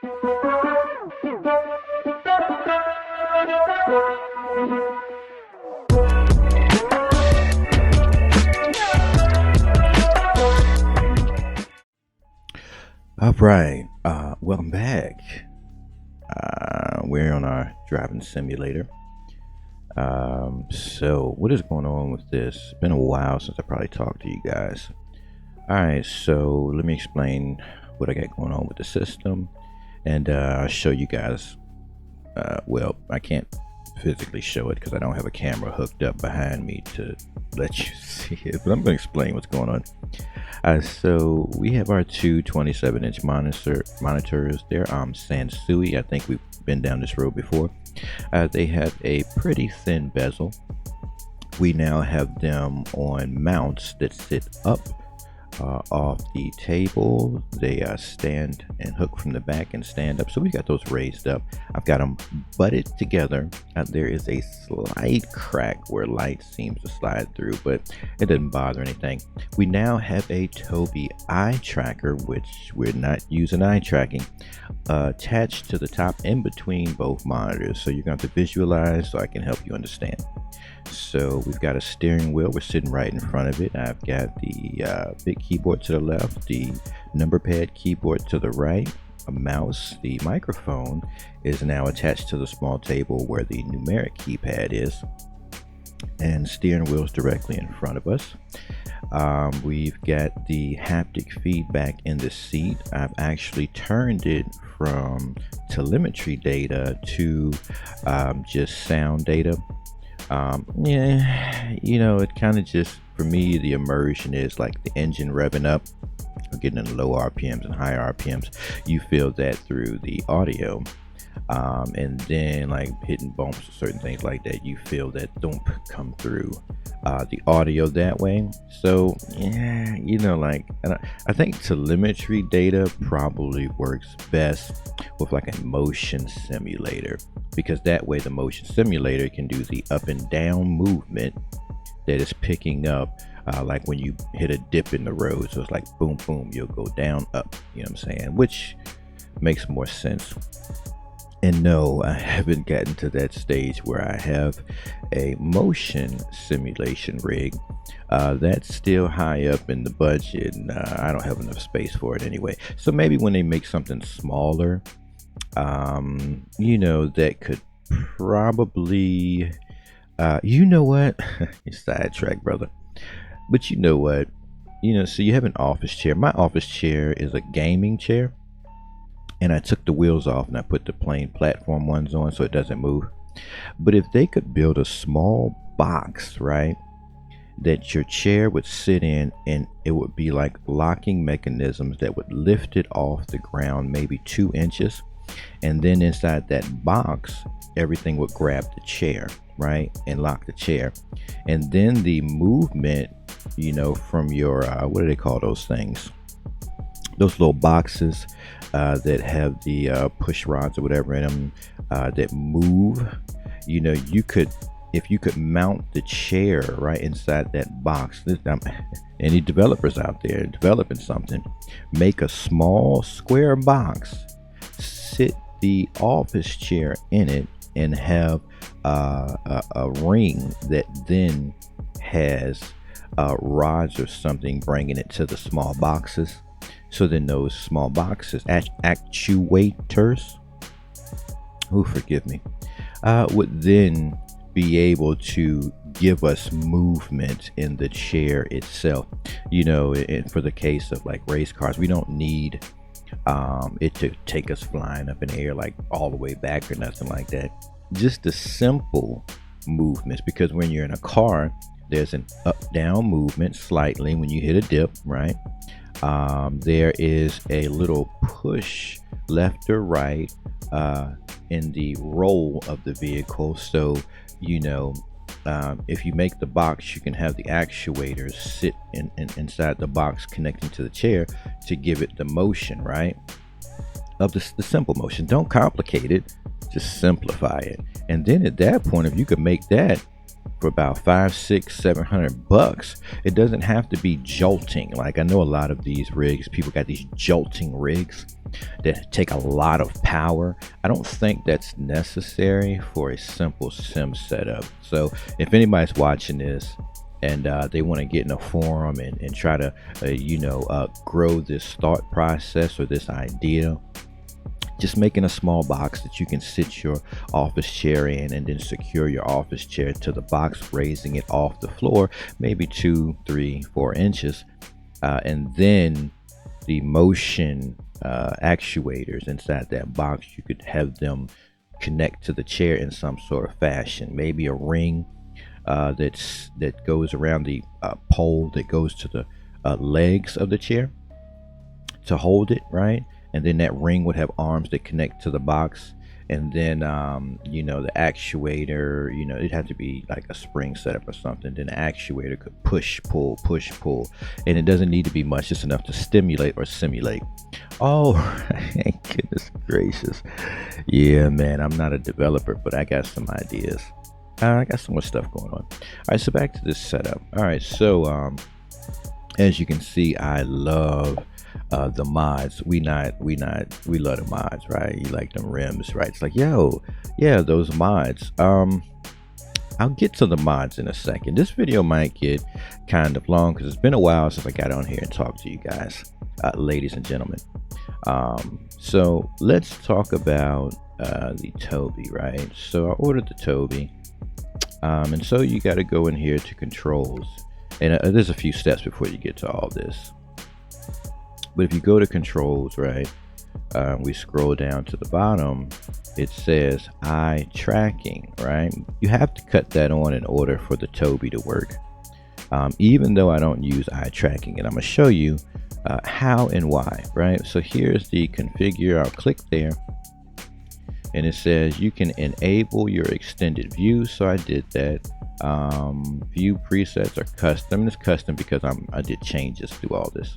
All right, welcome back. We're on our driving simulator. So what is going on with this? It's been a while since I probably talked to you guys. All right, so let me explain what I got going on with the system, and I'll show you guys. Well, I can't physically show it because I don't have a camera hooked up behind me to let you see it, but I'm going to explain what's going on. So we have our two 27-inch monitors. They're Sansui. I think we've been down this road before. They have a pretty thin bezel. We now have them on mounts that sit up off the table. They stand and hook from the back and stand up, so we got those raised up. I've got them butted together. There is a slight crack where light seems to slide through, but it doesn't bother anything. We now have a Tobi eye tracker, which we're not using eye tracking, attached to the top in between both monitors, so you're going to have to visualize so I can help you understand. So we've got a steering wheel. We're sitting right in front of it. I've got the big keyboard to the left, the number pad keyboard to the right, a mouse. The microphone is now attached to the small table where the numeric keypad is, and steering wheel's directly in front of us. We've got the haptic feedback in the seat. I've actually turned it from telemetry data to just sound data. Yeah, you know, it kind of just, for me, the immersion is like the engine revving up, or getting in low RPMs and high RPMs. You feel that through the audio, and then like hitting bumps or certain things like that, you feel that thump come through the audio that way. So yeah, you know, like, and I think telemetry data probably works best with like a motion simulator, because that way the motion simulator can do the up and down movement that is picking up, like when you hit a dip in the road. So it's like boom boom, you'll go down up, you know what I'm saying, which makes more sense. And no, I haven't gotten to that stage where I have a motion simulation rig. That's still high up in the budget, and I don't have enough space for it anyway. So maybe when they make something smaller, you know, that could probably, you know what, you sidetrack, brother. But you know what, you know, so you have an office chair. My office chair is a gaming chair, and I took the wheels off and I put the plain platform ones on so it doesn't move. But if they could build a small box, right, that your chair would sit in, and it would be like locking mechanisms that would lift it off the ground maybe 2 inches, and then inside that box everything would grab the chair, right, and lock the chair, and then the movement, you know, from your what do they call those things, those little boxes that have the push rods or whatever in them that move, you know, you could, if you could mount the chair right inside that box. Any developers out there developing something, make a small square box, sit the office chair in it, and have a ring that then has rods or something bringing it to the small boxes. So then those small boxes, actuators, forgive me, would then be able to give us movement in the chair itself. You know, and for the case of like race cars, we don't need it to take us flying up in the air like all the way back or nothing like that. Just the simple movements, because when you're in a car, there's an up-down movement slightly when you hit a dip, right? There is a little push left or right in the roll of the vehicle. So, you know, if you make the box, you can have the actuators sit inside the box connecting to the chair to give it the motion, right? Of the simple motion. Don't complicate it, just simplify it. And then at that point, if you could make that for about 5, 6, 700 bucks. It doesn't have to be jolting. Like, I know a lot of these rigs, people got these jolting rigs that take a lot of power. I don't think that's necessary for a simple sim setup. So if anybody's watching this and they want to get in a forum and try to grow this thought process or this idea, just making a small box that you can sit your office chair in and then secure your office chair to the box, raising it off the floor maybe 2, 3, 4 inches, and then the motion actuators inside that box, you could have them connect to the chair in some sort of fashion. Maybe a ring that goes around the pole that goes to the legs of the chair to hold it, right? And then that ring would have arms that connect to the box, and then the actuator, it'd have to be like a spring setup or something. Then the actuator could push pull, and it doesn't need to be much, just enough to stimulate or simulate. Oh, goodness gracious. Yeah, man, I'm not a developer, but I got some ideas. I got some more stuff going on. All right, so back to this setup. All right, so as you can see, I love the mods. We love the mods, right? You like them rims, right? It's like, yo, yeah, those mods. I'll get to the mods in a second. This video might get kind of long because it's been a while since I got on here and talked to you guys, ladies and gentlemen. So let's talk about the Tobi, right? So I ordered the Tobi, and so you got to go in here to controls, and there's a few steps before you get to all this. But if you go to controls, right, we scroll down to the bottom, it says eye tracking, right? You have to cut that on in order for the Tobi to work. Even though I don't use eye tracking, and I'm gonna show you how and why, right? So here's the configure. I'll click there, and it says you can enable your extended view. So I did that. View presets are custom. It's custom because I did changes through all this.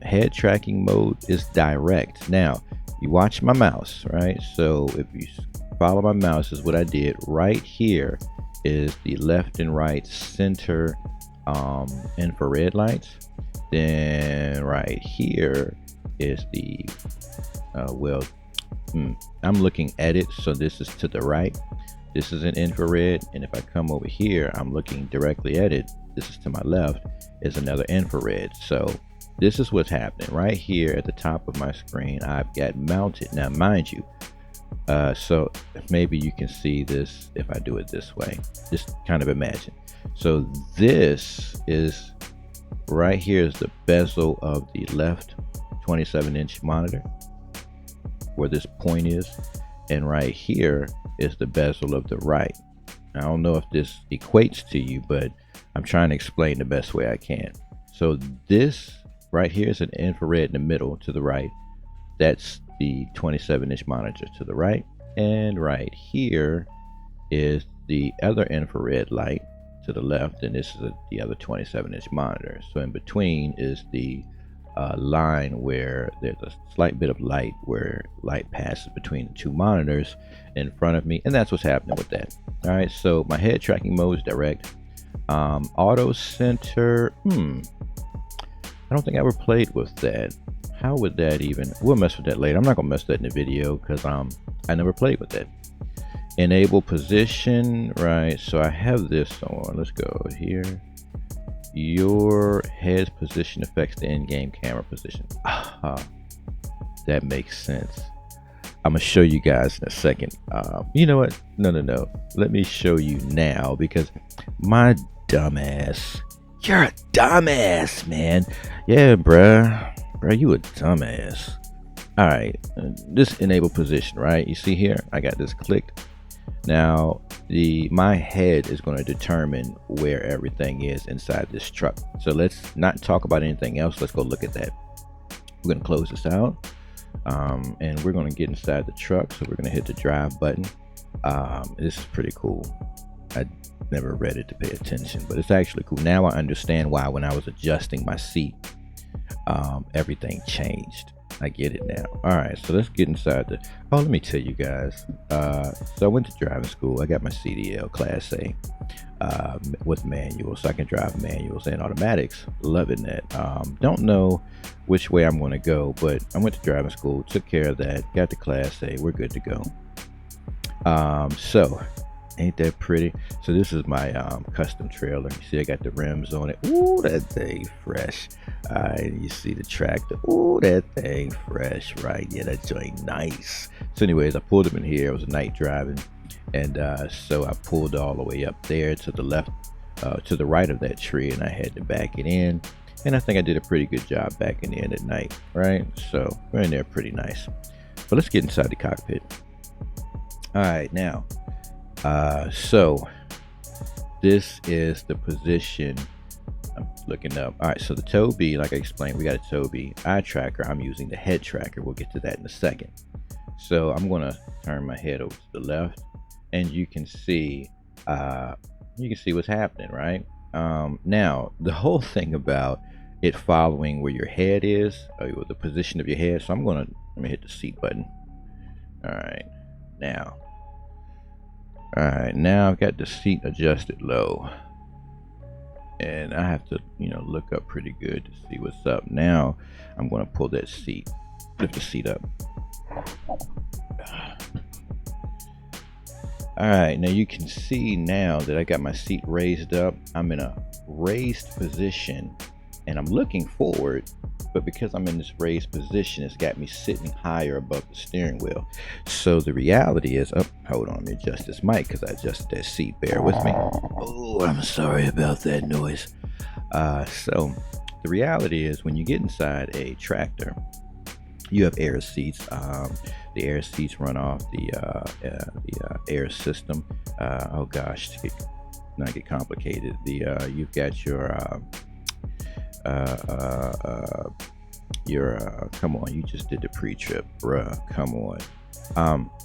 Head tracking mode is direct. Now you watch my mouse, right? So if you follow my mouse, is what I did. Right here is the left and right center infrared lights. Then right here is the I'm looking at it, so this is to the right. This is an infrared, and if I come over here, I'm looking directly at it. This is to my left, is another infrared. So this is what's happening right here at the top of my screen. I've got mounted. Now, mind you, so maybe you can see this if I do it this way. Just kind of imagine. So this is right here is the bezel of the left 27-inch monitor, where this point is, and right here is the bezel of the right. I don't know if this equates to you, but I'm trying to explain the best way I can. So this right here is an infrared in the middle to the right. That's the 27-inch monitor to the right, and right here is the other infrared light to the left, and this is the other 27-inch monitor. So in between is the line where there's a slight bit of light, where light passes between the two monitors in front of me, and that's what's happening with that. All right, so my head tracking mode is direct. Auto center, I don't think I ever played with that. How would that even, we'll mess with that later. I'm not gonna mess with that in the video because I never played with that. Enable position, right? So I have this on. Let's go here. Your head's position affects the in-game camera position. That makes sense. I'm gonna show you guys in a second. You know what? No. Let me show you now, because my dumbass. You're a dumbass, man. Yeah, bruh, you a dumbass. All right, this enable position, right? You see here, I got this clicked. Now, my head is going to determine where everything is inside this truck. So let's not talk about anything else. Let's go look at that. We're going to close this out, and we're going to get inside the truck. So we're going to hit the drive button. This is pretty cool. I never read it to pay attention, but it's actually cool. Now I understand why when I was adjusting my seat, everything changed. I get it now. All right, so let's get inside the. Oh, let me tell you guys. So I went to driving school. I got my CDL Class A with manuals, so I can drive manuals and automatics. Loving that. Don't know which way I'm going to go, but I went to driving school, took care of that, got the Class A. We're good to go. So ain't that pretty? So this is my custom trailer. You see I got the rims on it. Ooh, that thing fresh. You see the tractor. Ooh, that thing fresh, right? Yeah, that joint nice. So anyways, I pulled them in here. It was a night driving, and so I pulled all the way up there to the left, to the right of that tree, and I had to back it in, and I think I did a pretty good job backing in at night, right? So we're in there pretty nice. But let's get inside the cockpit. All right, now so this is the position I'm looking up. All right, so the Tobi, like I explained, we got a Tobi eye tracker. I'm using the head tracker. We'll get to that in a second. So I'm going to turn my head over to the left, and you can see what's happening, right? Now the whole thing about it following where your head is, or the position of your head. So let me hit the seat button. All right, now I've got the seat adjusted low, and I have to look up pretty good to see what's up. Now I'm going to pull that seat, lift the seat up. All right, now you can see now that I got my seat raised up. I'm in a raised position and I'm looking forward, but because I'm in this raised position, it's got me sitting higher above the steering wheel. So the reality is, hold on, let me adjust this mic because I adjusted that seat. Bear with me. Oh, I'm sorry about that noise. So the reality is, when you get inside a tractor, you have air seats. The air seats run off the air system. Oh gosh, to not get complicated. You've got your come on, you just did the pre-trip, bruh, come on.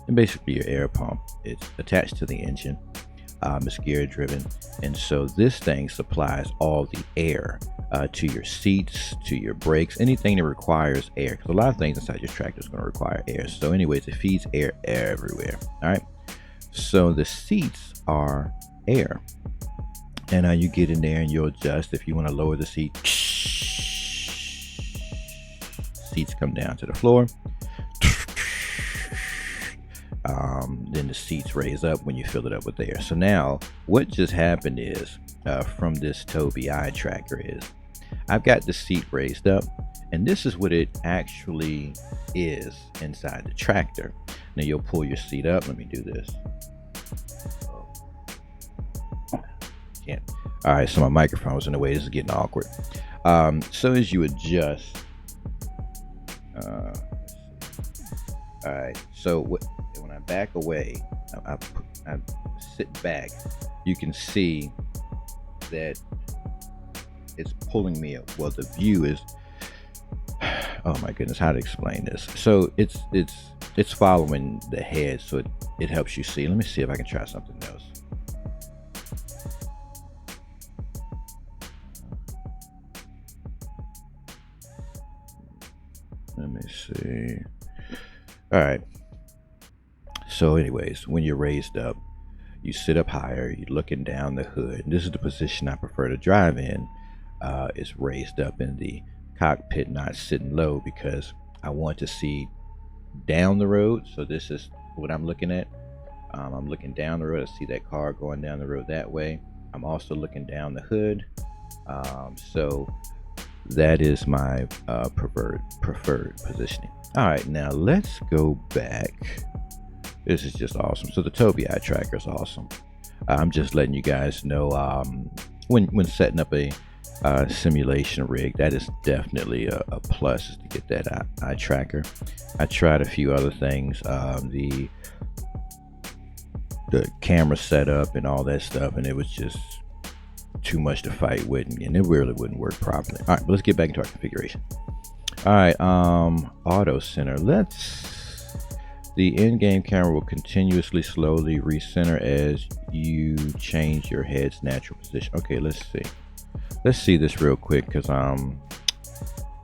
And basically your air pump, it's attached to the engine. It's gear driven, and so this thing supplies all the air to your seats, to your brakes, anything that requires air, because a lot of things inside your tractor is going to require air. So anyways, it feeds air everywhere. All right, so the seats are air, and now you get in there and you'll adjust. If you want to lower the seat, seats come down to the floor. Then the seats raise up when you fill it up with air. So now what just happened is, from this Tobi eye tracker, is I've got the seat raised up, and this is what it actually is inside the tractor. Now you'll pull your seat up. Let me do this. Can't. All right, so my microphone was in the way. This is getting awkward. So as you adjust, all right, so when I back away, I sit back, you can see that it's pulling me up. Well, the view is, oh my goodness, how to explain this? So it's following the head, so it helps you see. Let me see if I can try something else. Let me see. All right. So anyways, when you're raised up, you sit up higher, you're looking down the hood. And this is the position I prefer to drive in. It's raised up in the cockpit, not sitting low, because I want to see down the road. So this is what I'm looking at. I'm looking down the road. I see that car going down the road that way. I'm also looking down the hood. So that is my preferred positioning. All right, now let's go back. This is just awesome. So the Tobi eye tracker is awesome. I'm just letting you guys know, when setting up a simulation rig, that is definitely a plus, is to get that eye tracker. I tried a few other things, the camera setup and all that stuff, and it was just too much to fight with, and it really wouldn't work properly. All right, but let's get back into our configuration. All right, auto center. The in-game camera will continuously slowly recenter as you change your head's natural position. Okay, let's see this real quick, because I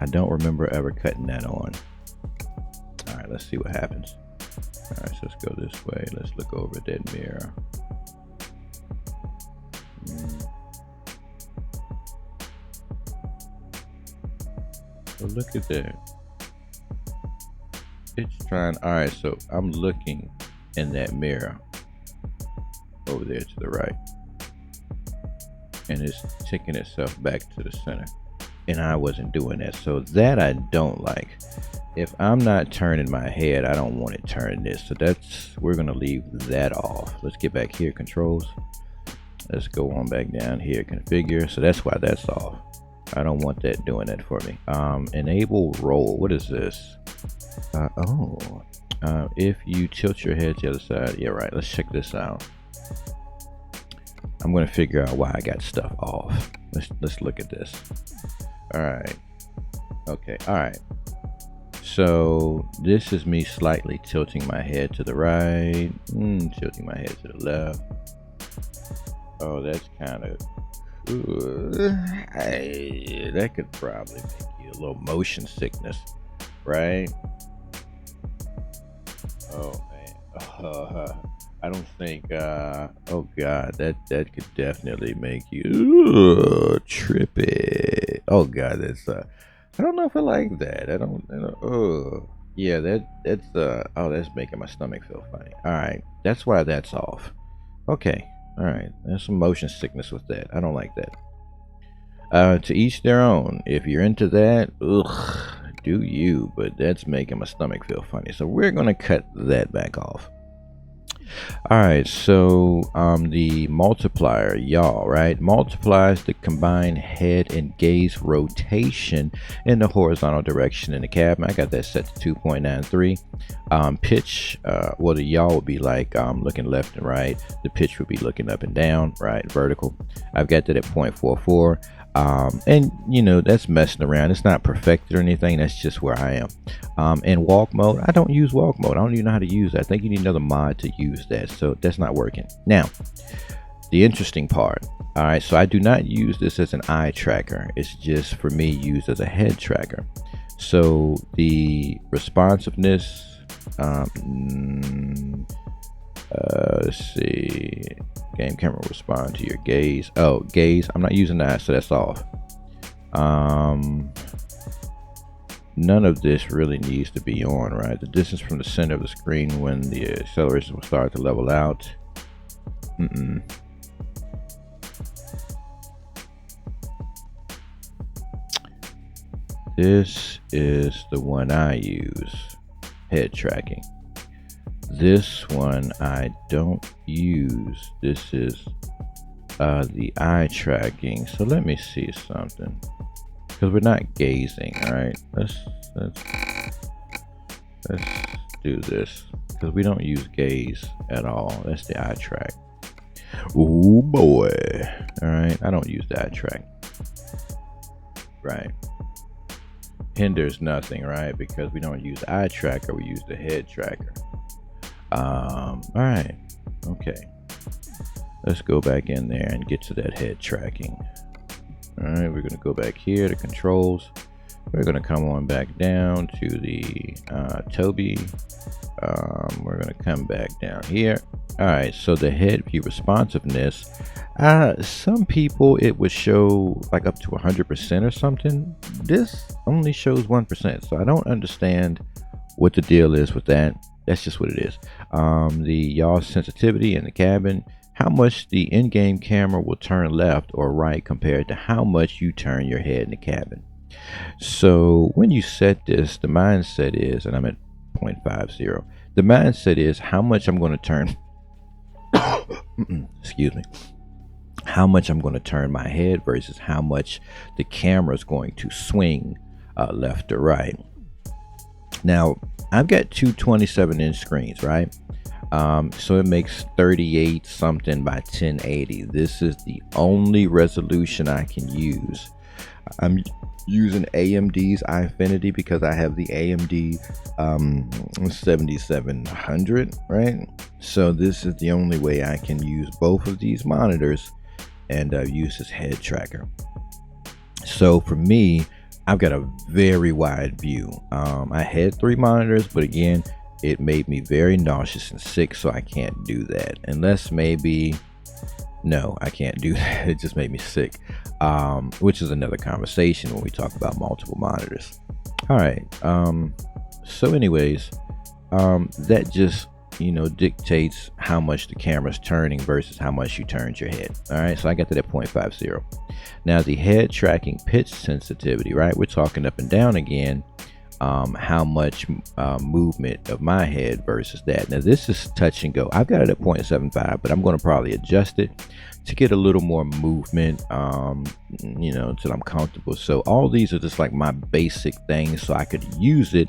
don't remember ever cutting that on. right, let's see what happens. All right, so let's go this way. Let's look over that mirror. So look at that. It's trying. All right, so I'm looking in that mirror over there to the right, and it's taking itself back to the center, and I wasn't doing that, so that I don't like. If I'm not turning my head, I don't want it turning this, so we're gonna leave that off. Let's get back here, controls. Let's go on back down here, configure. So that's why that's off. I don't want that doing that for me. Enable roll. What is this? If you tilt your head to the other side. Yeah, right. Let's check this out. I'm gonna figure out why I got stuff off. Let's look at this. All right. Okay. All right. So this is me slightly tilting my head to the right, tilting my head to the left. Oh, that's kind of. That could probably make you a little motion sickness, right? Oh man, I don't think. Oh god, that could definitely make you trippy. Oh god, that's. I don't know if I like that. I don't. Yeah, that's. Oh, that's making my stomach feel funny. All right, that's why that's off. Okay. All right, there's some motion sickness with that. I don't like that. To each their own. If you're into that, do you? But that's making my stomach feel funny. So we're gonna cut that back off. All right, so the multiplier, y'all, right, multiplies the combined head and gaze rotation in the horizontal direction in the cabin. I got that set to 2.93. Pitch, well, the yaw would be like looking left and right. The pitch would be looking up and down, right, vertical. I've got that at 0.44. And you know, that's messing around. It's not perfected or anything. That's just where I am. And walk mode, I don't use walk mode. I don't even know how to use that. I think you need another mod to use that. So that's not working. Now, the interesting part. All right, so I do not use this as an eye tracker. It's just for me used as a head tracker. So the responsiveness, let's see, game camera will respond to your gaze. Oh, gaze, I'm not using that, so that's off. None of this really needs to be on, right? The distance from the center of the screen when the acceleration will start to level out. This is the one I use, head tracking. This one I don't use. This is the eye tracking. So let me see something, because we're not gazing. All right, let's do this, because we don't use gaze at all. That's the eye track. Oh boy. All right, I don't use the eye track, right? Hinders nothing, right? Because we don't use eye tracker, we use the head tracker. All right, okay, let's go back in there and get to that head tracking. All right, we're gonna go back here to controls. We're gonna come on back down to the Tobi. We're gonna come back down here. All right, so the head view responsiveness, some people it would show like up to 100% or something. This only shows 1%, so I don't understand what the deal is with that. That's just what it is. The yaw sensitivity in the cabin, how much the in-game camera will turn left or right compared to how much you turn your head in the cabin. So when you set this, the mindset is, and I'm at 0.50, the mindset is how much I'm going to turn excuse me, how much I'm going to turn my head versus how much the camera is going to swing left or right. Now I've got two 27-inch screens, right? So it makes 38 something by 1080. This is the only resolution I can use. I'm using AMD's Infinity because I have the AMD 7700, right? So this is the only way I can use both of these monitors and use this head tracker. So for me, I've got a very wide view. I had 3 monitors, but again, it made me very nauseous and sick, so I can't do that. Unless maybe, no, I can't do that. It just made me sick, which is another conversation when we talk about multiple monitors. All right. So anyways, that just, dictates how much the camera's turning versus how much you turned your head. All right, so I got to that 0.50. Now the head tracking pitch sensitivity, right? We're talking up and down again. How much movement of my head versus that. Now this is touch and go. I've got it at 0.75, but I'm going to probably adjust it to get a little more movement, until I'm comfortable. So all these are just like my basic things, so I could use it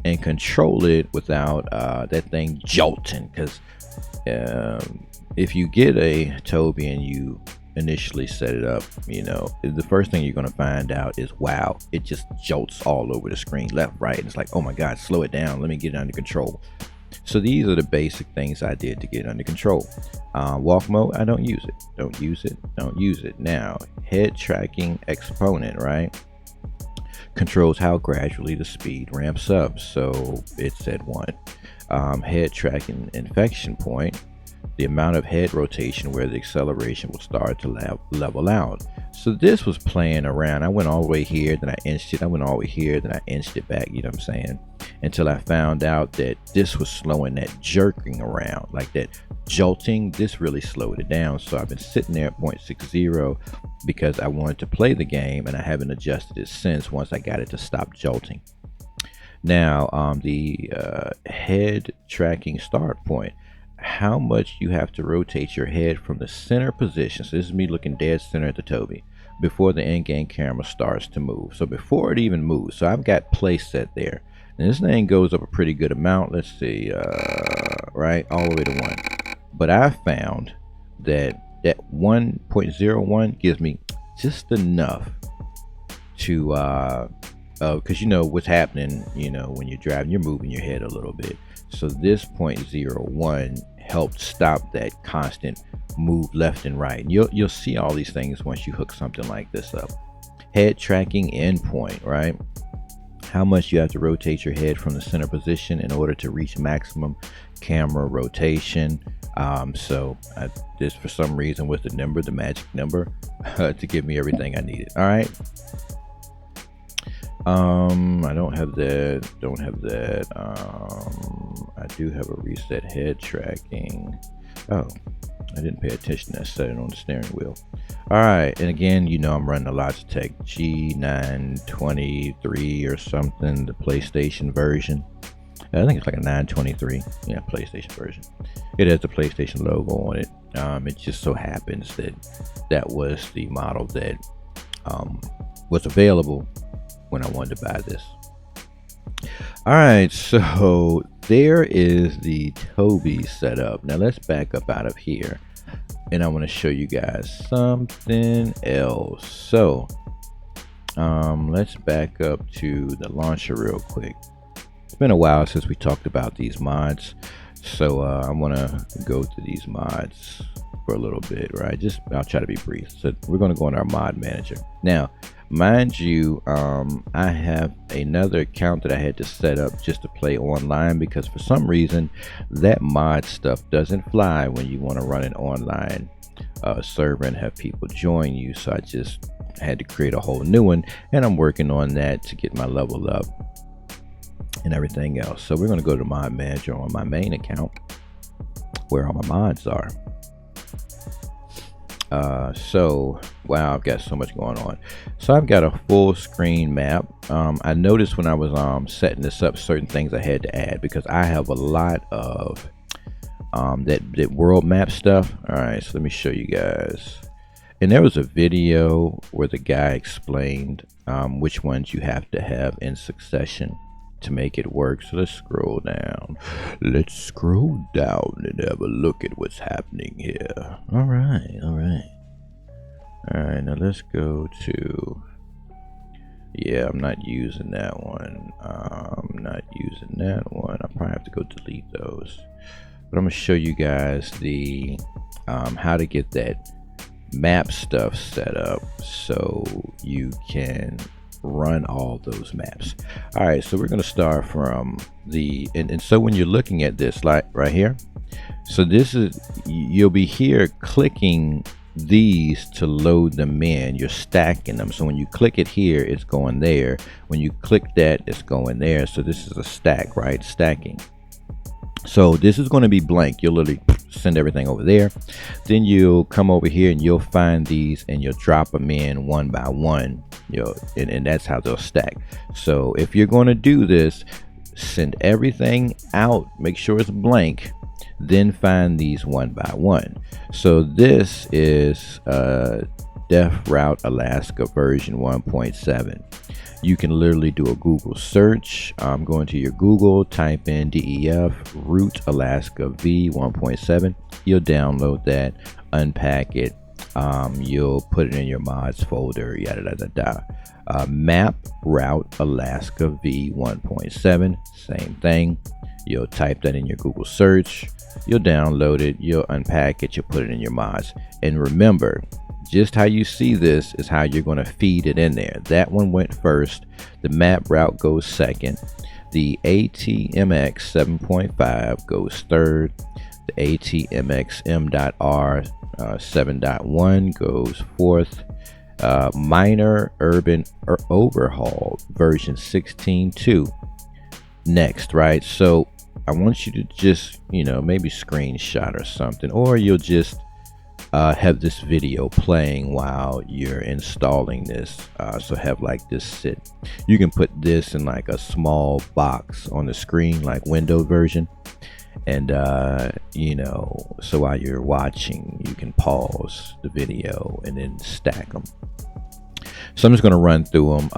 and control it without that thing jolting. Because if you get a Tobi and you initially set it up, the first thing you're going to find out is, wow, it just jolts all over the screen, left, right, and it's like, oh my god, slow it down, let me get it under control. So these are the basic things I did to get under control. Walk mode, I don't use it. Now head tracking exponent, right, controls how gradually the speed ramps up, so it's at 1. Head tracking inflection point, the amount of head rotation where the acceleration will start to level out. So this was playing around. I went all the way here, then I inched it. I went all the way here, then I inched it back, you know what I'm saying? Until I found out that this was slowing that jerking around, like that jolting. This really slowed it down. So I've been sitting there at 0.60 because I wanted to play the game, and I haven't adjusted it since once I got it to stop jolting. Now, the head tracking start point, how much you have to rotate your head from the center position. So this is me looking dead center at the Tobi before the in-game camera starts to move. So before it even moves, so I've got place set there. And this thing goes up a pretty good amount. Let's see, right, all the way to 1. But I found that 1.01 gives me just enough to, because what's happening, when you're driving, you're moving your head a little bit. So this 0.01 helped stop that constant move left and right. And you'll see all these things once you hook something like this up. Head tracking endpoint, right? How much you have to rotate your head from the center position in order to reach maximum camera rotation. So this for some reason was the number, the magic number, to give me everything I needed. All right. I don't have that. I do have a reset head tracking. Oh, I didn't pay attention to setting on the steering wheel. All right, and again, I'm running a Logitech G923 or something, the PlayStation version. I think it's like a 923, yeah, PlayStation version. It has the PlayStation logo on it. It just so happens that was the model that was available when I wanted to buy this. All right, so there is the Tobi setup. Now let's back up out of here, and I want to show you guys something else. So let's back up to the launcher real quick. It's been a while since we talked about these mods, so I want to go through these mods for a little bit, right? I'll try to be brief. So we're going to go in our mod manager now. Mind you, I have another account that I had to set up just to play online, because for some reason that mod stuff doesn't fly when you want to run an online server and have people join you. So I just had to create a whole new one, and I'm working on that to get my level up and everything else. So we're going to go to mod manager on my main account where all my mods are. So wow, I've got so much going on. So I've got a full screen map. I noticed when I was setting this up, certain things I had to add, because I have a lot of that world map stuff. All right, so let me show you guys. And there was a video where the guy explained which ones you have to have in succession to make it work. So let's scroll down. Let's scroll down and have a look at what's happening here. All right. Now let's go to, yeah, I'm not using that one. I'll probably have to go delete those. But I'm gonna show you guys the how to get that map stuff set up so you can run all those maps. All right, so we're going to start from the and so when you're looking at this, like right here, so this is, you'll be here clicking these to load them in. You're stacking them, so when you click it here, it's going there. When you click that, it's going there. So this is a stack, right? Stacking. So this is going to be blank. You'll literally send everything over there. Then you'll come over here and you'll find these and you'll drop them in one by one. And that's how they'll stack. So if you're going to do this, send everything out, make sure it's blank, then find these one by one. So this is Def Route Alaska version 1.7. You can literally do a Google search. Go into your Google, type in DEF Route Alaska V 1.7. You'll download that, unpack it. You'll put it in your mods folder, yada yada yada. Map Route Alaska V 1.7, same thing. You'll type that in your Google search. You'll download it. You'll unpack it. You'll put it in your mods. And remember, just how you see this is how you're going to feed it in there. That one went first. The map route goes second. The ATMX 7.5 goes third. The ATMX M.R 7.1 goes fourth. Minor Urban Overhaul version 16.2 next, right? So I want you to just, maybe screenshot or something, or you'll just have this video playing while you're installing this. So have like this sit. You can put this in like a small box on the screen, like Windows version. And so while you're watching, you can pause the video and then stack them. So I'm just going to run through them.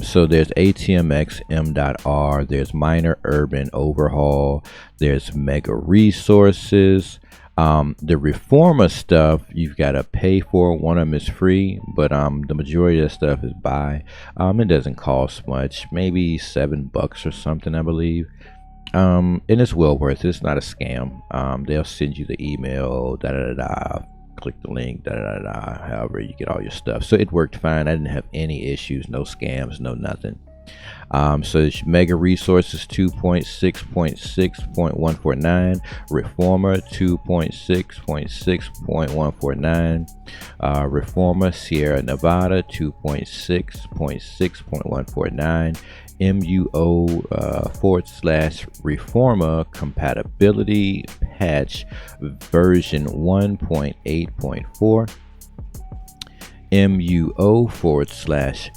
So there's ATMX M.R, there's Minor Urban Overhaul, there's Mega Resources. The Reformer stuff you've got to pay for. One of them is free, but the majority of the stuff is buy. It doesn't cost much, maybe $7 or something, I believe. And it's well worth it. It's not a scam. They'll send you the email, click the link, however you get all your stuff. So it worked fine. I didn't have any issues, no scams, no nothing. So it's Mega Resources 2.6.6.149, Reformer 2.6.6.149, Reformer Sierra Nevada 2.6.6.149, MUO /Reformer compatibility patch version 1.8.4. MUO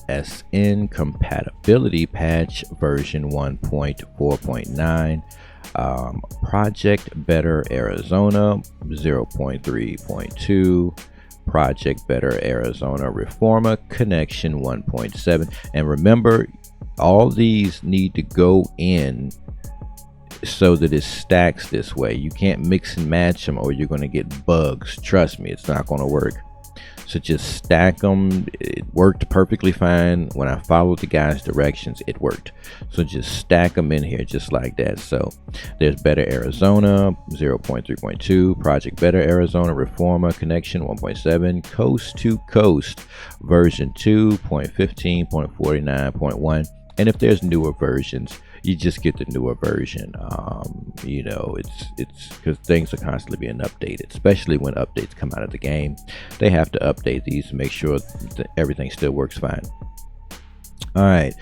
/SN compatibility patch version 1.4.9. Project Better Arizona 0.3.2. Project Better Arizona Reformer connection 1.7. And remember, all these need to go in so that it stacks this way. You can't mix and match them or you're going to get bugs. Trust me, it's not going to work. So just stack them. It worked perfectly fine. When I followed the guy's directions, it worked. So just stack them in here just like that. So there's Better Arizona 0.3.2, Project Better Arizona Reformer connection 1.7, Coast to Coast version 2.15.49.1. And if there's newer versions, you just get the newer version. It's because things are constantly being updated, especially when updates come out of the game. They have to update these to make sure that everything still works fine. All right,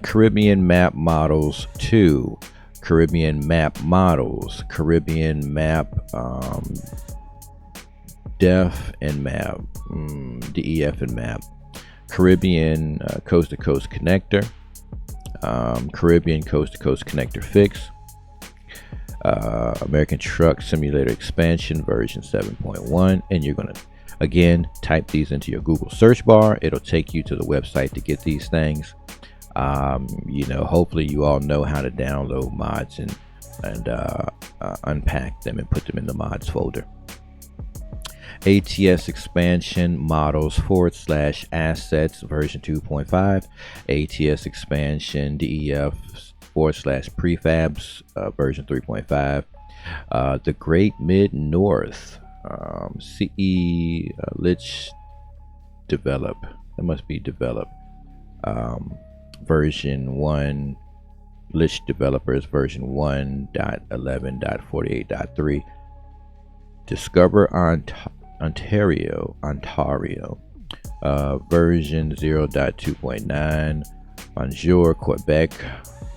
Caribbean Map Models 2, Caribbean Map Models, Caribbean Map Def and Map, DEF and Map, Caribbean Coast to Coast Connector, Caribbean Coast to Coast Connector Fix, American Truck Simulator Expansion version 7.1. And you're going to again type these into your Google search bar. It'll take you to the website to get these things. Hopefully you all know how to download mods and unpack them and put them in the mods folder. ATS Expansion Models /Assets version 2.5, ATS Expansion DEF /Prefabs version 3.5, the Great Mid North CE Lich Develop. That must be develop. version 1, Lich developers version 1.11.48.3. Discover Ontario version 0.2.9. Bonjour Quebec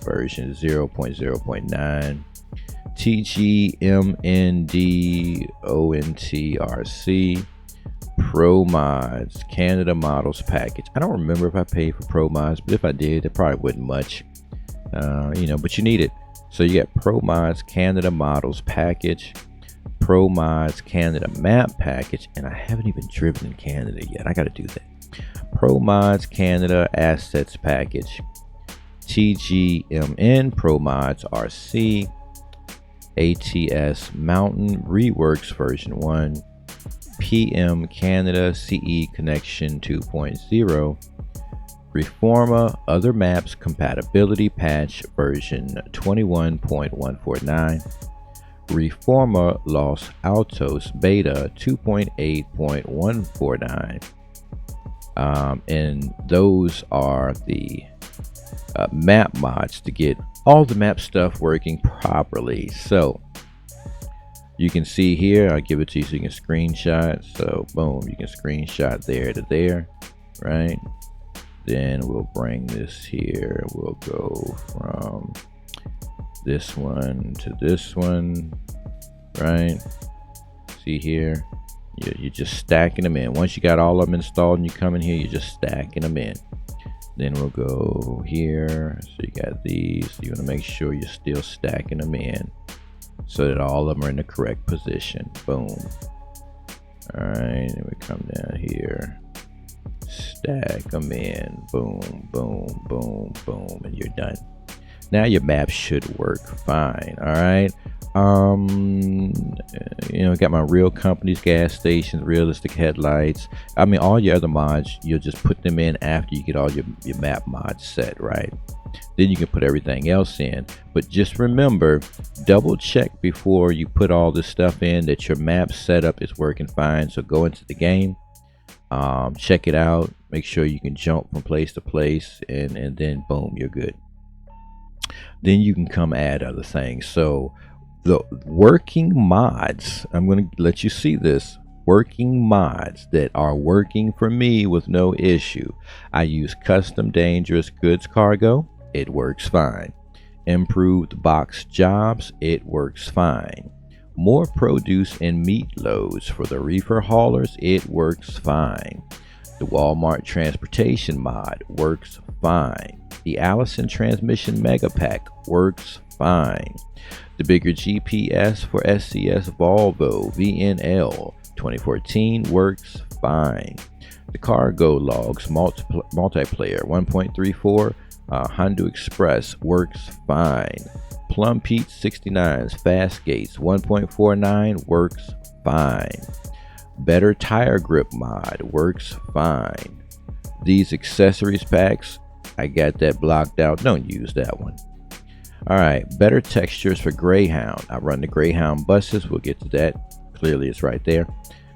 version 0.0.9. TGMNDONTRC Pro Mods Canada Models package. I don't remember if I paid for Pro Mods, but if I did, it probably wasn't much. But you need it. So you got Pro Mods Canada Models package, Pro Mods Canada map package, and I haven't even driven in Canada yet. I got to do that. Pro Mods Canada assets package, TGMN Pro Mods RC, ATS Mountain Reworks version 1, PM Canada CE Connection 2.0, Reforma Other Maps Compatibility Patch version 21.149, Reforma Los Altos Beta 2.8.149. And those are the map mods to get all the map stuff working properly. So you can see here, I'll give it to you so you can screenshot. So boom, you can screenshot there to there, right? Then we'll bring this here. We'll go from this one to this one, right? See here, you're just stacking them in. Once you got all of them installed and you come in here, you're just stacking them in. Then we'll go here. So you got these. You want to make sure you're still stacking them in so that all of them are in the correct position. Boom. All right, and we come down here. Stack them in. Boom, boom, boom, boom, and you're done. Now your map should work fine. All right. Got my real companies, gas stations, realistic headlights. I mean, all your other mods, you'll just put them in after you get all your map mods set, right? Then you can put everything else in. But just remember, double check before you put all this stuff in that your map setup is working fine. So go into the game, check it out, make sure you can jump from place to place, and then boom, you're good. Then you can come add other things. So the working mods, I'm going to let you see this. Working mods that are working for me with no issue. I use custom dangerous goods cargo. It works fine. Improved box jobs. It works fine. More produce and meat loads for the reefer haulers. It works fine. The Walmart transportation mod works fine. The Allison transmission mega pack works fine. The bigger GPS for SCS Volvo VNL 2014 works fine. The cargo logs multiplayer 1.34 Honda Express works fine. Plum Pete 69's Fast Gates 1.49 works fine. Better tire grip mod works fine. These accessories packs, I got that blocked out. Don't use that one. All right, better textures for Greyhound. I run the Greyhound buses. We'll get to that. Clearly, it's right there.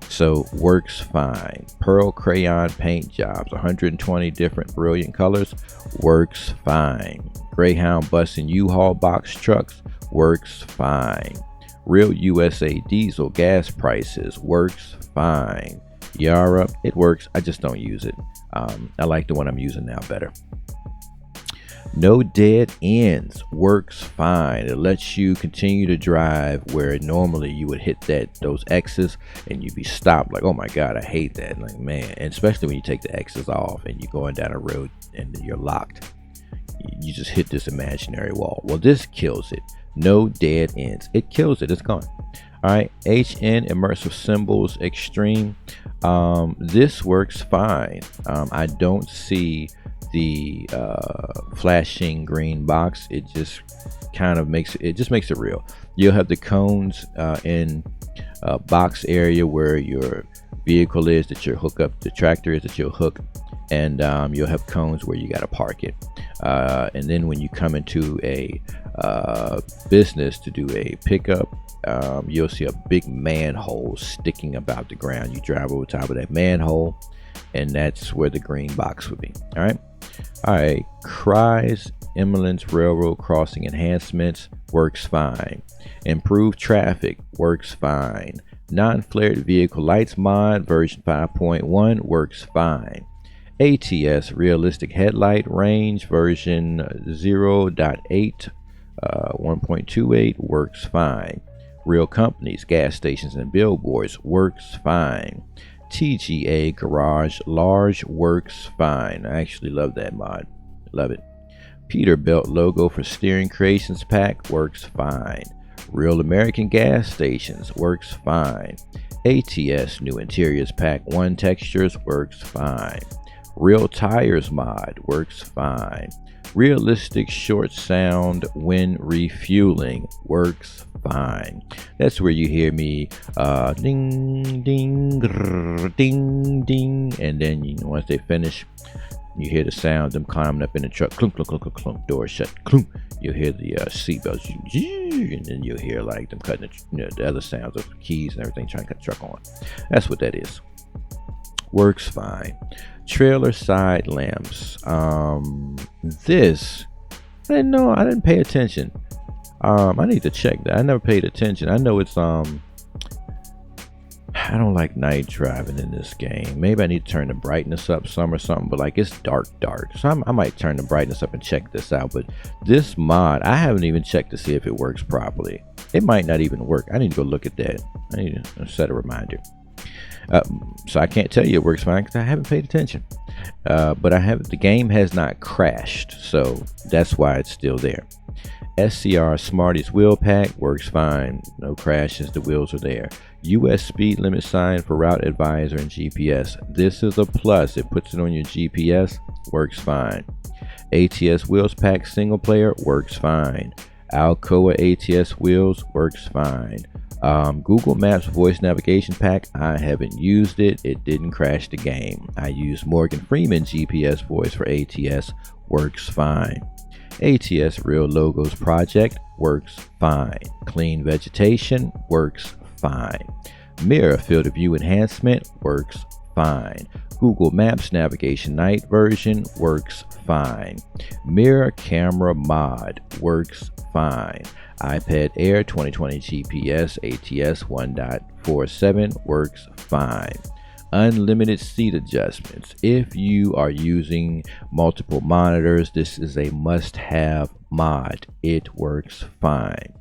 So, works fine. Pearl crayon paint jobs, 120 different brilliant colors. Works fine. Greyhound bus and U-Haul box trucks. Works fine. Real USA diesel gas prices. Works fine. Yara, it works. I just don't use it. I like the one I'm using now better. No dead ends works fine. It lets you continue to drive where normally you would hit those X's and you'd be stopped. Like, oh my God, I hate that. Like, man, and especially when you take the X's off and you're going down a road and you're locked. You just hit this imaginary wall. Well, this kills it. No dead ends. It kills it. It's gone. All right. HN immersive symbols extreme. This works fine. I don't see the flashing green box. It just kind of makes it real. You'll have the cones in a box area where your vehicle is that you'll hook up, the tractor is that you'll hook, and you'll have cones where you got to park it, and then when you come into a business to do a pickup, you'll see a big manhole sticking about the ground. You drive over top of that manhole, and that's where the green box would be. All right. All right, Cries Eminence Railroad Crossing Enhancements works fine. Improved Traffic works fine. Non-flared Vehicle Lights Mod version 5.1 works fine. ATS Realistic Headlight Range version 0.8 1.28 works fine. Real Companies, Gas Stations, and Billboards works fine. TGA Garage Large works fine. I actually love that mod. Love it. Peterbilt logo for Steering Creations Pack works fine. Real American Gas Stations works fine. ATS New Interiors Pack 1 Textures works fine. Real Tires mod works fine. Realistic short sound when refueling works fine. That's where you hear me ding ding grrr, ding ding, and then once they finish, you hear the sound them climbing up in the truck, clunk clunk clunk clunk, clunk, door shut, clunk. You hear the seatbelts, and then you hear like them cutting the other sounds of the keys and everything trying to cut the truck on. That's what that is. Works fine. Trailer side lamps. This I didn't know. I didn't pay attention. I need to check that. I never paid attention. I know it's I don't like night driving in this game. Maybe I need to turn the brightness up some or something, but like it's dark. So I might turn the brightness up and check this out. But this mod, I haven't even checked to see if it works properly. It might not even work. I need to go look at that. I need to set a reminder. So I can't tell you it works fine because I haven't paid attention. But the game has not crashed, so that's why it's still there. SCR Smarties Wheel Pack works fine. No crashes, the wheels are there. US speed limit sign for Route Advisor and GPS. This is a plus. It puts it on your GPS, works fine. ATS Wheels Pack single player works fine. Alcoa ATS Wheels works fine. Google Maps voice navigation pack, I haven't used it. It didn't crash the game. I used Morgan Freeman GPS voice for ATS, works fine. ATS Real Logos project works fine. Clean vegetation works fine. Mirror field of view enhancement works fine. Google Maps navigation night version works fine. Mirror camera mod works fine. iPad Air 2020 GPS ATS 1.47 works fine. Unlimited seat adjustments. If you are using multiple monitors, this is a must-have mod. It works fine.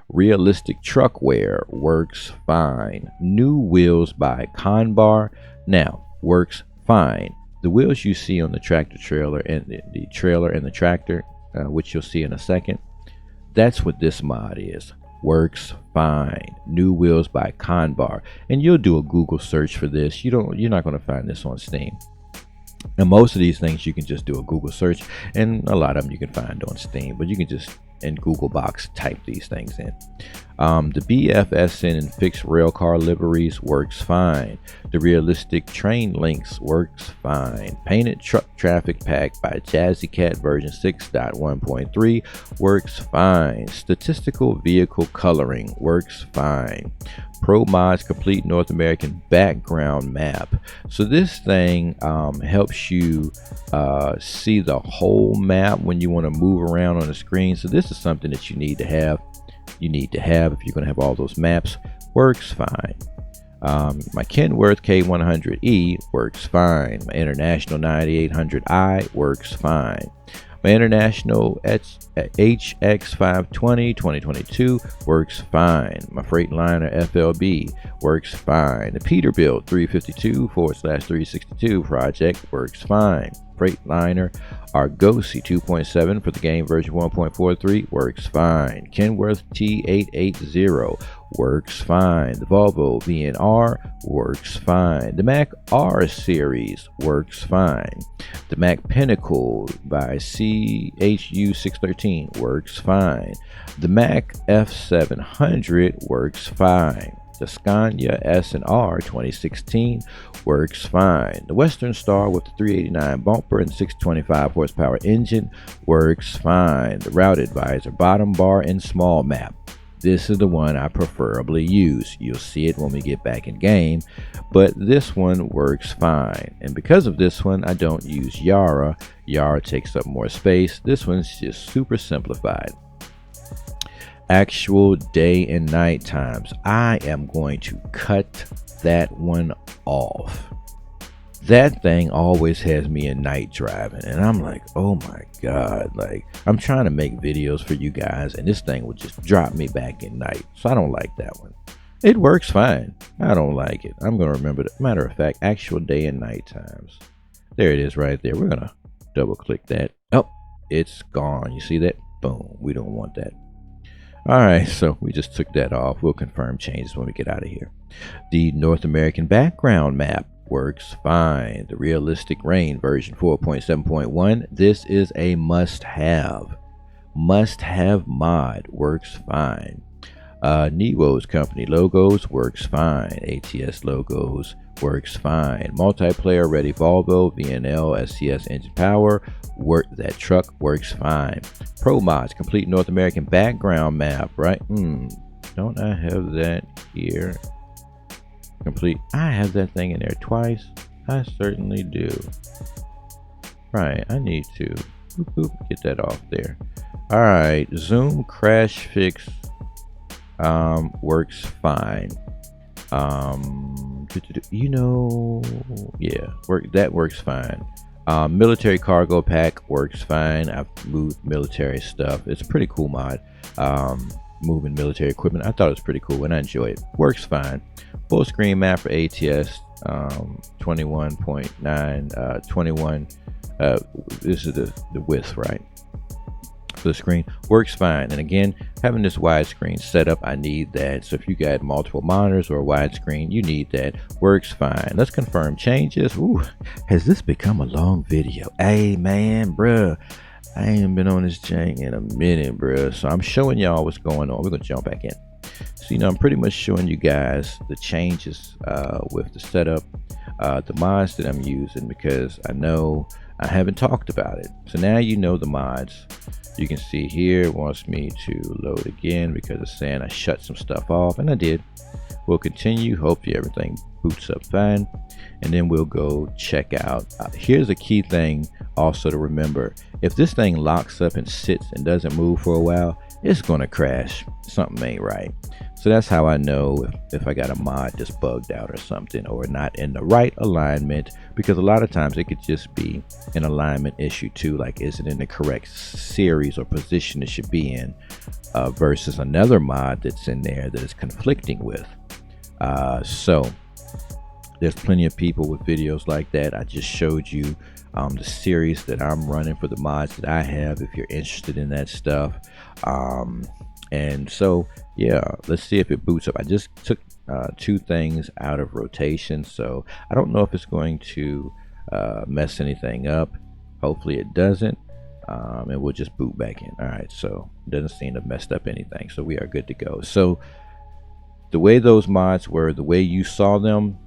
Realistic truck wear works fine. New wheels by Conbar now works fine. The wheels you see on the tractor trailer and the trailer and the tractor, which you'll see in a second, that's what this mod is. Works fine. New wheels by Conbar, and you'll do a Google search for this. You're not going to find this on Steam. And most of these things you can just do a Google search, and a lot of them you can find on Steam, but you can just in Google Box type these things in. The BFSN and fixed railcar liveries works fine. The realistic train links works fine. Painted truck traffic pack by Jazzy Cat version 6.1.3 works fine. Statistical vehicle coloring works fine. Pro Mods complete North American background map. So this thing helps you see the whole map when you want to move around on the screen. So this is something that you need to have. If you're going to have all those maps. Works fine. My Kenworth K100E works fine. My International 9800i works fine. My International HX520 2022 works fine. My Freightliner FLB works fine. The Peterbilt 352/362 project works fine. Freightliner Argosy 2.7 for the game version 1.43 works fine. Kenworth T880 works fine. The Volvo VNR works fine. The Mac R series works fine. The Mac Pinnacle by CHU613 works fine. The Mac F700 works fine. The Scania S&R 2016 works fine. The Western Star with the 389 bumper and 625 horsepower engine works fine. The Route Advisor bottom bar and small map This is the one I preferably use. You'll see it when we get back in game, but this one works fine. And because of this one, I don't use Yara. Yara takes up more space. This one's just super simplified. Actual day and night times. I am going to cut that one off. That thing always has me at night driving, and I'm like, oh my god, like I'm trying to make videos for you guys and this thing will just drop me back at night. So I don't like that one. It works fine. I don't like it. I'm gonna remember that. Matter of fact, actual day and night times. There it is right there. We're gonna double click that. Oh, it's gone. You see that? Boom. We don't want that. All right, so we just took that off. We'll confirm changes when we get out of here. The North American background map works fine. The realistic rain version 4.7.1. This is a must-have. Must-have mod. Works fine. Newo's company logos works fine. ATS logos works fine. Multiplayer ready Volvo VNL SCS engine power. That truck works fine. Pro mods complete North American background map. Right? Don't I have that here? Complete. I have that thing in there twice. I certainly do. Right. I need to get that off there. All right. Zoom crash fix works fine. You know, yeah, that works fine. Military cargo pack works fine. I've moved military stuff. It's a pretty cool mod. Moving military equipment. I thought it was pretty cool and I enjoy it. Works fine. Full screen map for ATS 21.9 21. This is the width, right? For the screen works fine. And again, having this widescreen setup, I need that. So if you got multiple monitors or a widescreen, you need that. Works fine. Let's confirm changes. Ooh, has this become a long video? Hey man, bruh, I ain't been on this jank in a minute, bruh. So I'm showing y'all what's going on. We're gonna jump back in. So I'm pretty much showing you guys the changes with the setup, the mods that I'm using, because I know I haven't talked about it. So now you know the mods. You can see here it wants me to load again because it's saying I shut some stuff off, and I did. We'll continue. Hopefully everything boots up fine, and then we'll go check out. Here's a key thing also to remember. If this thing locks up and sits and doesn't move for a while, it's gonna crash. Something ain't right. So that's how I know if I got a mod that's bugged out or something, or not in the right alignment, because a lot of times it could just be an alignment issue too, like is it in the correct series or position it should be in, versus another mod that's in there that is conflicting with. So there's plenty of people with videos like that. I just showed you the series that I'm running for the mods that I have, if you're interested in that stuff. And so yeah, let's see if it boots up. I just took two things out of rotation, so I don't know if it's going to mess anything up. Hopefully it doesn't, and we'll just boot back in. All right, so it doesn't seem to have messed up anything, so we are good to go. So the way those mods were, the way you saw them,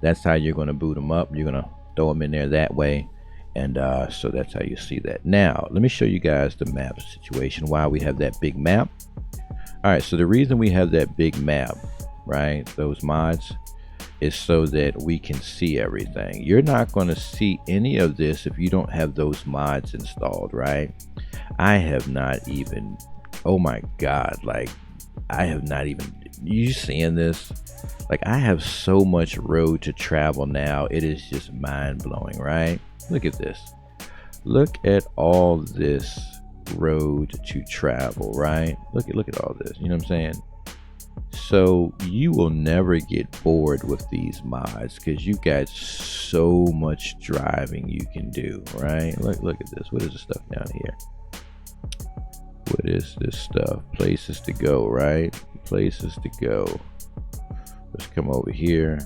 that's how you're going to boot them up. You're going to throw them in there that way, and so that's how you see that. Now let me show you guys the map situation, why we have that big map. All right, so the reason we have that big map, right, those mods, is so that we can see everything. You're not going to see any of this if you don't have those mods installed, right? I have not even, oh my god, like I have not even, you seeing this? Like I have so much road to travel now, it is just mind-blowing, right? Look at this. Look at all this road to travel, right? Look at all this, you know what I'm saying? So you will never get bored with these mods because you got so much driving you can do, right? Look at this. What is this stuff down here? What is this stuff? Places to go, right? Places to go. Let's come over here,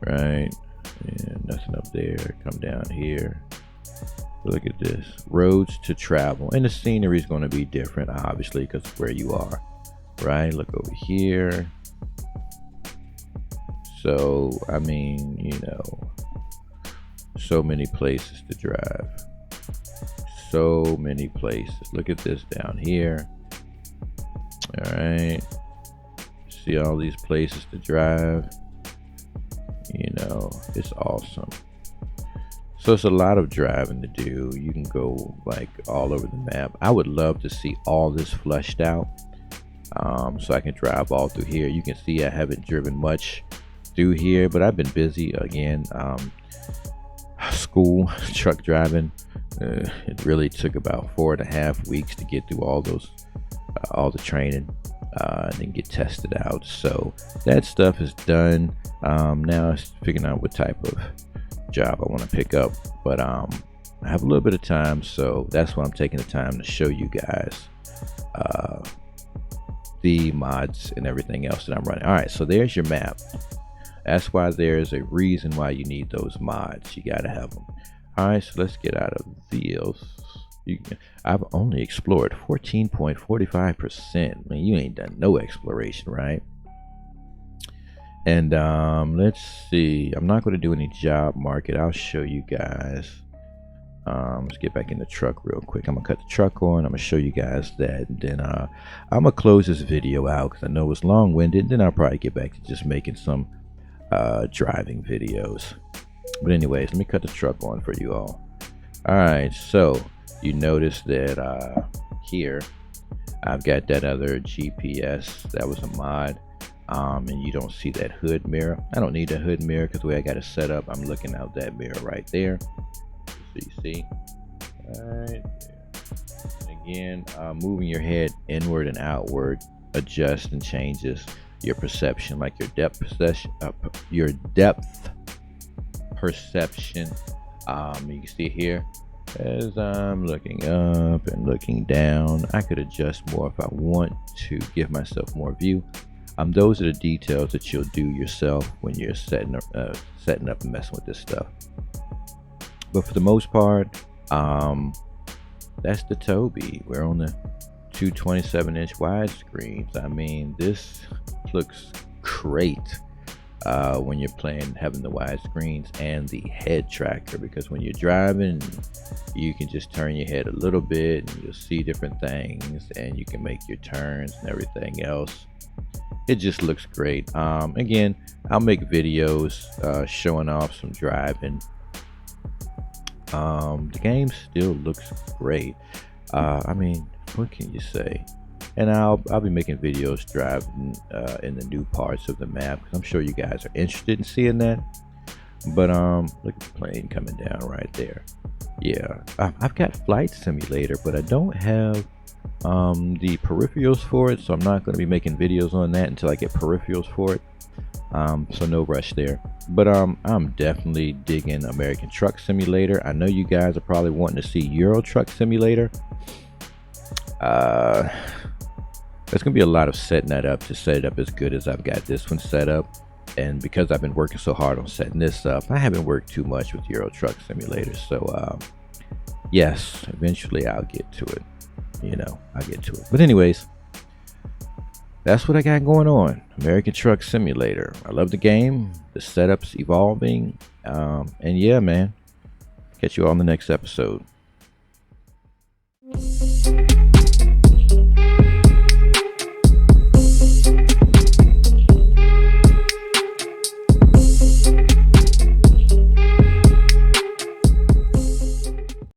right? And nothing up there. Come down here. Look at this. Roads to travel. And the scenery is going to be different, obviously, because of where you are, right? Look over here. So, I mean, you know, so many places to drive. So many places. Look at this down here. All right, see all these places to drive. You know, it's awesome. So it's a lot of driving to do. You can go like all over the map. I would love to see all this flushed out, so I can drive all through here. You can see I haven't driven much through here, but I've been busy again. School, truck driving. It really took about 4.5 weeks to get through all those, all the training, and then get tested out. So that stuff is done. Now it's figuring out what type of job I want to pick up, but I have a little bit of time, so that's why I'm taking the time to show you guys the mods and everything else that I'm running. All right, so there's your map. That's why there's a reason why you need those mods. You gotta have them. All right, so let's get out of these. I've only explored 14.45%. I mean, you ain't done no exploration, right? And let's see. I'm not going to do any job market. I'll show you guys. Let's get back in the truck real quick. I'm gonna cut the truck on. I'm gonna show you guys that, and then I'm gonna close this video out because I know it's long-winded. Then I'll probably get back to just making some driving videos. But anyways, let me cut the truck on for you all. All right, so you notice that here I've got that other GPS. That was a mod. And you don't see that hood mirror. I don't need a hood mirror because the way I got it set up, I'm looking out that mirror right there. So you see, all right. Again, moving your head inward and outward adjusts and changes your perception, like your depth perception. You can see here as I'm looking up and looking down. I could adjust more if I want to give myself more view. Those are the details that you'll do yourself when you're setting up and messing with this stuff. But for the most part, that's the Tobi. We're on the 227-inch widescreens. I mean, this looks great when you're having the widescreens and the head tracker, because when you're driving, you can just turn your head a little bit and you'll see different things, and you can make your turns and everything else. It just looks great. Again, I'll make videos showing off some driving. The game still looks great. I mean, what can you say? And I'll be making videos driving in the new parts of the map, because I'm sure you guys are interested in seeing that. But look at the plane coming down right there. Yeah, I've got Flight Simulator, but I don't have the peripherals for it, so I'm not going to be making videos on that until I get peripherals for it. So no rush there. But I'm definitely digging American Truck Simulator. I know you guys are probably wanting to see Euro Truck Simulator. There's gonna be a lot of setting that up to set it up as good as I've got this one set up. And because I've been working so hard on setting this up, I haven't worked too much with Euro Truck Simulator. So yes, eventually I'll get to it. You know, I'll get to it. But anyways, that's what I got going on. American Truck Simulator. I love the game. The setup's evolving. And yeah, man. Catch you all in the next episode.